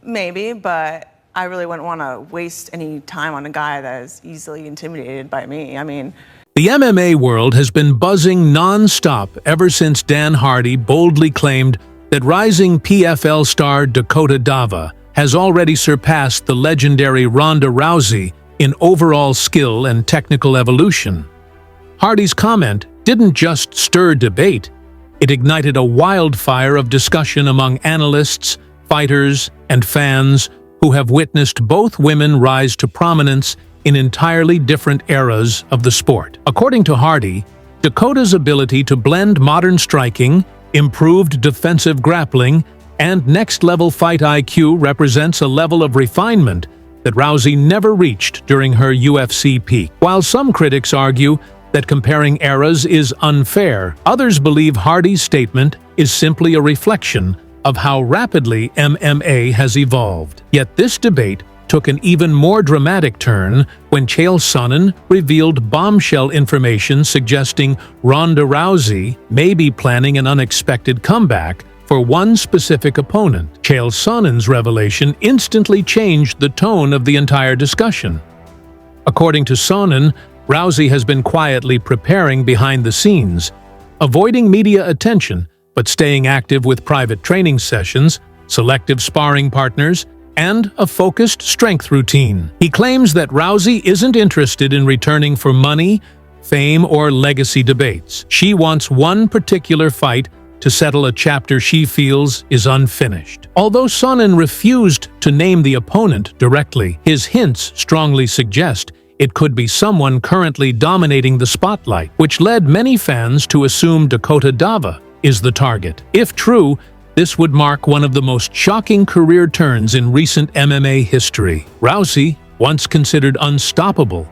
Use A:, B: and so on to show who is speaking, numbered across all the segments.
A: Maybe, but I really wouldn't want to waste any time on a guy that is easily intimidated by me. I mean,
B: the MMA world has been buzzing non-stop ever since Dan Hardy boldly claimed that rising PFL star Dakota Dava has already surpassed the legendary Ronda Rousey in overall skill and technical evolution. Hardy's comment didn't just stir debate, it ignited a wildfire of discussion among analysts, fighters, and fans who have witnessed both women rise to prominence in entirely different eras of the sport. According to Hardy, Dakota's ability to blend modern striking, improved defensive grappling, and next-level fight IQ represents a level of refinement that Rousey never reached during her UFC peak. While some critics argue that comparing eras is unfair, others believe Hardy's statement is simply a reflection of how rapidly MMA has evolved. Yet this debate took an even more dramatic turn when Chael Sonnen revealed bombshell information suggesting Ronda Rousey may be planning an unexpected comeback for one specific opponent. Chael Sonnen's revelation instantly changed the tone of the entire discussion. According to Sonnen, Rousey has been quietly preparing behind the scenes, avoiding media attention but staying active with private training sessions, selective sparring partners, and a focused strength routine. He claims that Rousey isn't interested in returning for money, fame, or legacy debates. She wants one particular fight to settle a chapter she feels is unfinished. Although Sonnen refused to name the opponent directly, his hints strongly suggest it could be someone currently dominating the spotlight, which led many fans to assume Dakota Dava is the target. If true, this would mark one of the most shocking career turns in recent MMA history. Rousey, once considered unstoppable,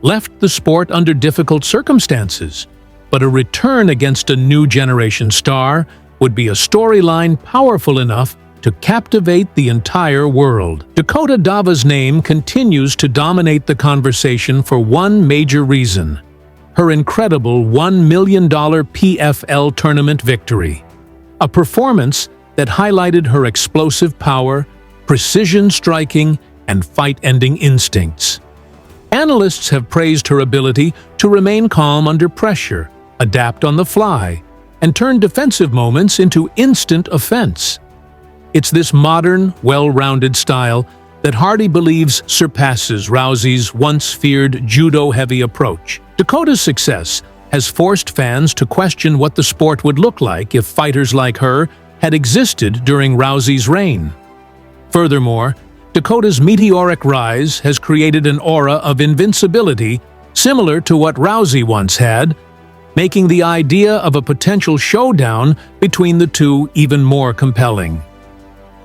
B: left the sport under difficult circumstances, but a return against a new generation star would be a storyline powerful enough to captivate the entire world. Dakota Dava's name continues to dominate the conversation for one major reason: her incredible $1 million PFL tournament victory. A performance that highlighted her explosive power, precision striking, and fight-ending instincts. Analysts have praised her ability to remain calm under pressure, adapt on the fly, and turn defensive moments into instant offense. It's this modern, well-rounded style that Hardy believes surpasses Rousey's once-feared judo-heavy approach. Dakota's success has forced fans to question what the sport would look like if fighters like her had existed during Rousey's reign. Furthermore, Dakota's meteoric rise has created an aura of invincibility similar to what Rousey once had, making the idea of a potential showdown between the two even more compelling.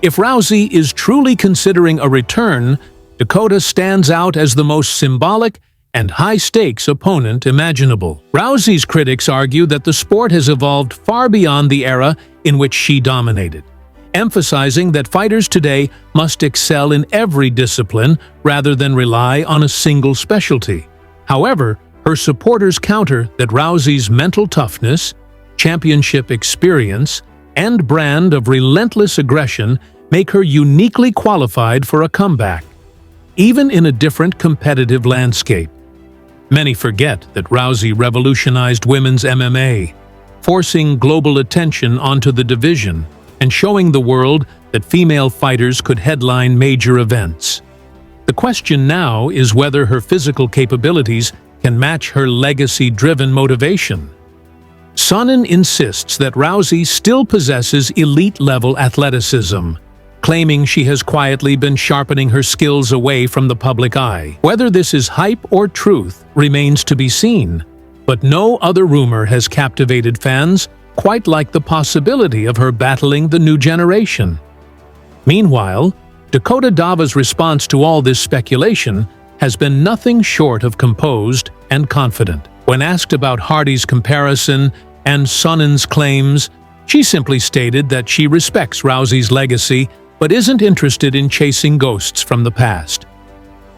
B: If Rousey is truly considering a return, Dakota stands out as the most symbolic and high-stakes opponent imaginable. Rousey's critics argue that the sport has evolved far beyond the era in which she dominated, emphasizing that fighters today must excel in every discipline rather than rely on a single specialty. However, her supporters counter that Rousey's mental toughness, championship experience, and brand of relentless aggression make her uniquely qualified for a comeback, even in a different competitive landscape. Many forget that Rousey revolutionized women's MMA, forcing global attention onto the division and showing the world that female fighters could headline major events. The question now is whether her physical capabilities can match her legacy-driven motivation. Sonnen insists that Rousey still possesses elite-level athleticism, claiming she has quietly been sharpening her skills away from the public eye. Whether this is hype or truth remains to be seen, but no other rumor has captivated fans quite like the possibility of her battling the new generation. Meanwhile, Dakota Dava's response to all this speculation has been nothing short of composed and confident. When asked about Hardy's comparison and Sonnen's claims, she simply stated that she respects Rousey's legacy but isn't interested in chasing ghosts from the past.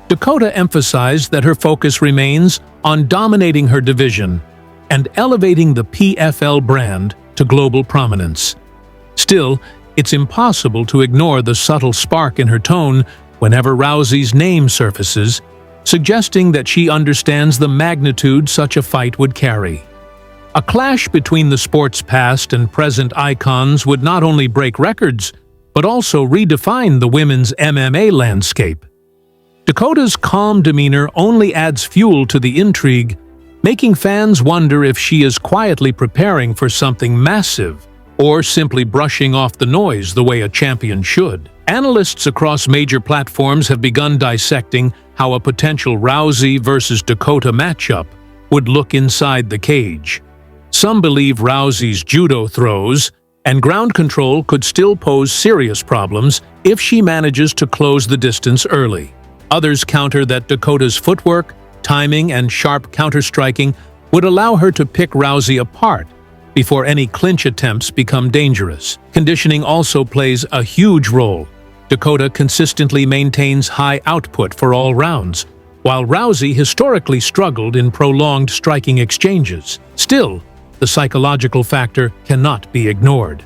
B: Dakota emphasized that her focus remains on dominating her division and elevating the PFL brand to global prominence. Still, it's impossible to ignore the subtle spark in her tone whenever Rousey's name surfaces, suggesting that she understands the magnitude such a fight would carry. A clash between the sport's past and present icons would not only break records, but also redefine the women's MMA landscape. Dakota's calm demeanor only adds fuel to the intrigue, making fans wonder if she is quietly preparing for something massive or simply brushing off the noise the way a champion should. Analysts across major platforms have begun dissecting how a potential Rousey versus Dakota matchup would look inside the cage. Some believe Rousey's judo throws and ground control could still pose serious problems if she manages to close the distance early. Others counter that Dakota's footwork, timing, and sharp counter-striking would allow her to pick Rousey apart before any clinch attempts become dangerous. Conditioning also plays a huge role. Dakota consistently maintains high output for all rounds, while Rousey historically struggled in prolonged striking exchanges. Still, the psychological factor cannot be ignored.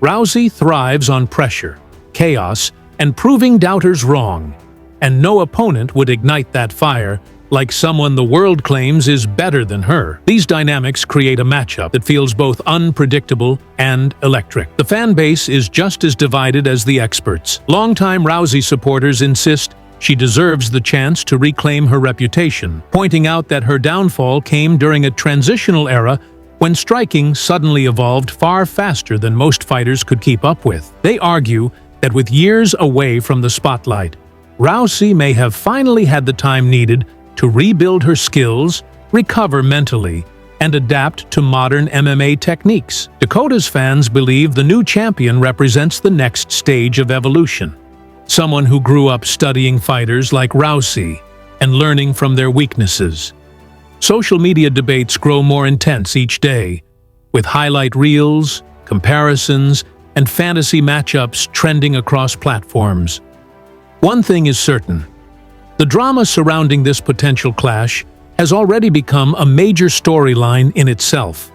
B: Rousey thrives on pressure, chaos, and proving doubters wrong, and no opponent would ignite that fire like someone the world claims is better than her. These dynamics create a matchup that feels both unpredictable and electric. The fan base is just as divided as the experts. Longtime Rousey supporters insist she deserves the chance to reclaim her reputation, pointing out that her downfall came during a transitional era when striking suddenly evolved far faster than most fighters could keep up with. They argue that with years away from the spotlight, Rousey may have finally had the time needed to rebuild her skills, recover mentally, and adapt to modern MMA techniques. Dakota's fans believe the new champion represents the next stage of evolution, someone who grew up studying fighters like Rousey and learning from their weaknesses. Social media debates grow more intense each day, with highlight reels, comparisons, and fantasy matchups trending across platforms. One thing is certain: the drama surrounding this potential clash has already become a major storyline in itself.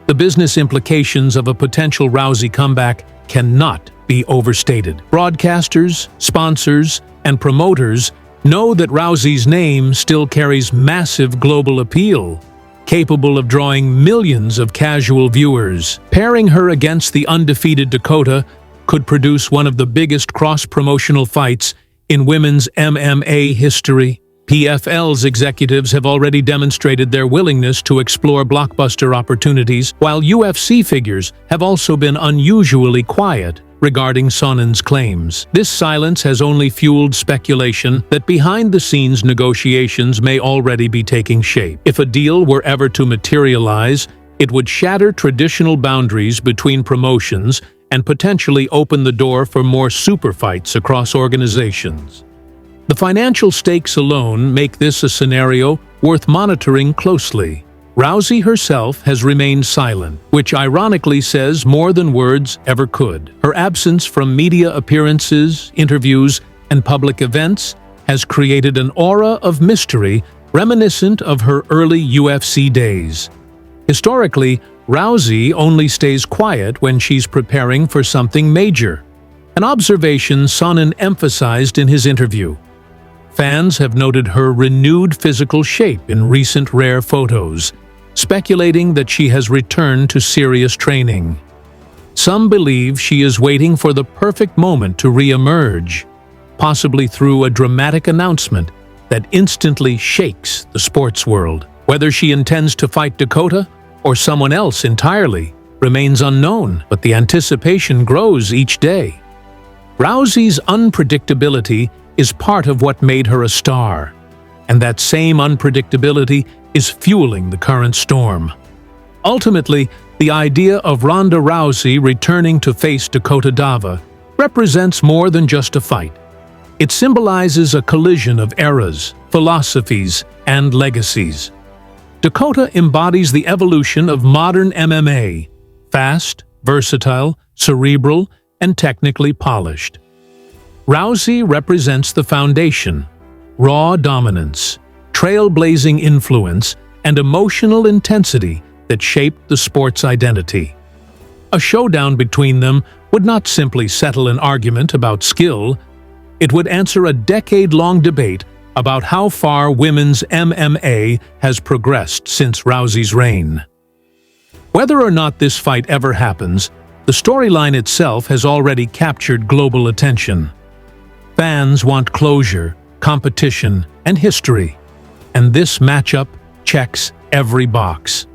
B: The business implications of a potential Rousey comeback cannot be overstated. Broadcasters, sponsors, and promoters know that Rousey's name still carries massive global appeal, capable of drawing millions of casual viewers. Pairing her against the undefeated Dakota could produce one of the biggest cross-promotional fights in women's MMA history. PFL's executives have already demonstrated their willingness to explore blockbuster opportunities, while UFC figures have also been unusually quiet regarding Sonen's claims. This silence has only fueled speculation that behind-the-scenes negotiations may already be taking shape. If a deal were ever to materialize, it would shatter traditional boundaries between promotions and potentially open the door for more super fights across organizations. The financial stakes alone make this a scenario worth monitoring closely. Rousey herself has remained silent, which ironically says more than words ever could. Her absence from media appearances, interviews, and public events has created an aura of mystery reminiscent of her early UFC days. Historically, Rousey only stays quiet when she's preparing for something major, an observation Sonnen emphasized in his interview. Fans have noted her renewed physical shape in recent rare photos, speculating that she has returned to serious training. Some believe she is waiting for the perfect moment to re-emerge, possibly through a dramatic announcement that instantly shakes the sports world. Whether she intends to fight Dakota or someone else entirely remains unknown, but the anticipation grows each day. Rousey's unpredictability is part of what made her a star, and that same unpredictability is fueling the current storm. Ultimately, the idea of Ronda Rousey returning to face Dakota Dava represents more than just a fight. It symbolizes a collision of eras, philosophies, and legacies. Dakota embodies the evolution of modern MMA: fast, versatile, cerebral, and technically polished. Rousey represents the foundation: raw dominance, trailblazing influence, and emotional intensity that shaped the sport's identity. A showdown between them would not simply settle an argument about skill, it would answer a decade-long debate about how far women's MMA has progressed since Rousey's reign. Whether or not this fight ever happens, the storyline itself has already captured global attention. Fans want closure, competition, and history, and this matchup checks every box.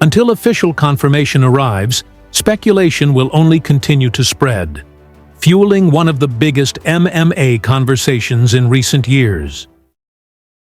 B: Until official confirmation arrives, speculation will only continue to spread, fueling one of the biggest MMA conversations in recent years.